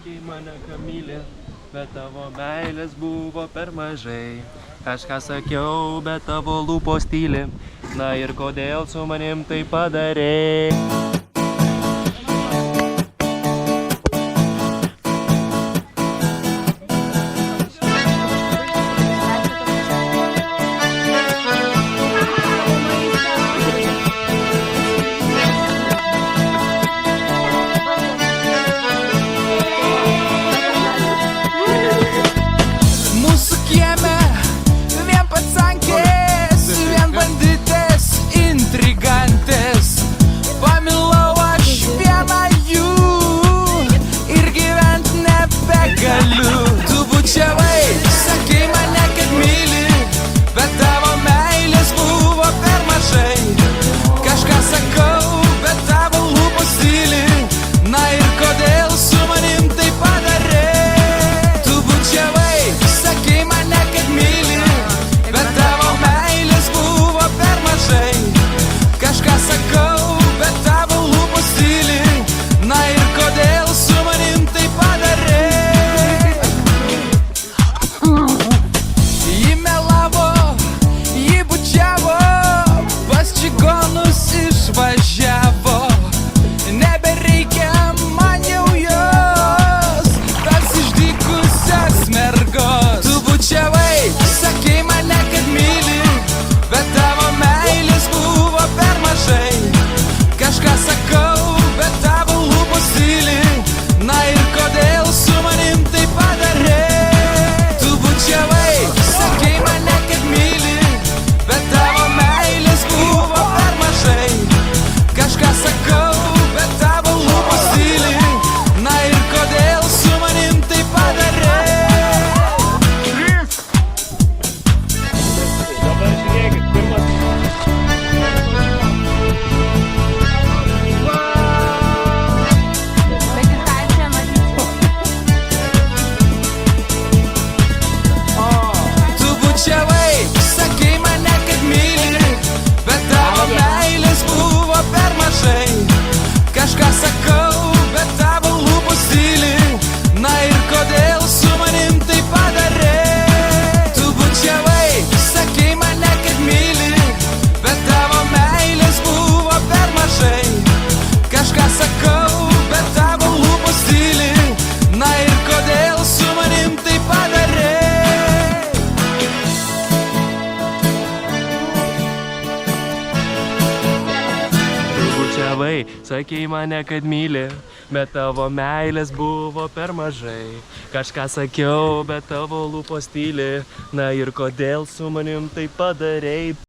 sakei mane, ką myli, bet tavo meilės buvo per mažai. Kažką sakiau, bet tavo lūpos tyli. Na ir kodėl su manim tai padarei? Mūsų kieme vien pacankės, vien banditės, intrigantės. Pamilau aš vieną jų ir gyvent nebegaliu. Tu bučiavai, sakei mane, kad myli, bet tavo meilės buvo per mažai. Kažką sakau, bet tavo lūpos tyli. Na ir kodėl su manim tai padarei? Tu bučiavai, sakei mane, kad myli, bet tavo meilės buvo per mažai. Kažką sakau, bet tavo lūpos tyli. Na ir kodėl su manim tai padarei? Ji melavo, ji bučiavo, pas čigonus išvažiavo. Nebereikia man jau jos, tas išdykusios mergos. Tu bučiavai, sakei mane, kad myli, bet tavo meilės buvo per mažai. Kažką sakau, bet tavo lūpos tyli. Na ir kodėl su manim tai padarei? Tu bučiavai, sakei mane, kad myli, bet tavo meilės buvo per mažai. Kažką sakau, bet tavo lūpos tyli. Na ir kodėl su manim tai padarei? Dabar žiūrėkit, Tu bučiavai, sakei mane, kad myli, bet tavo meilės buvo per mažai. Kažką sakau, bet tavo lūpos tyli. Na ir kodėl su manim tai padarei? Tu bučiavai, sakei mane, kad myli, bet tavo meilės buvo per mažai. Kažką sakau, bet tavo lūpos tyli. Na ir kodėl su manim tai padarei? bučiavai, sakei mane, kad myli, bet tavo meilės buvo per mažai. Kažką sakiau, bet tavo lūpos tyli. Na ir kodėl su manim tai padarei?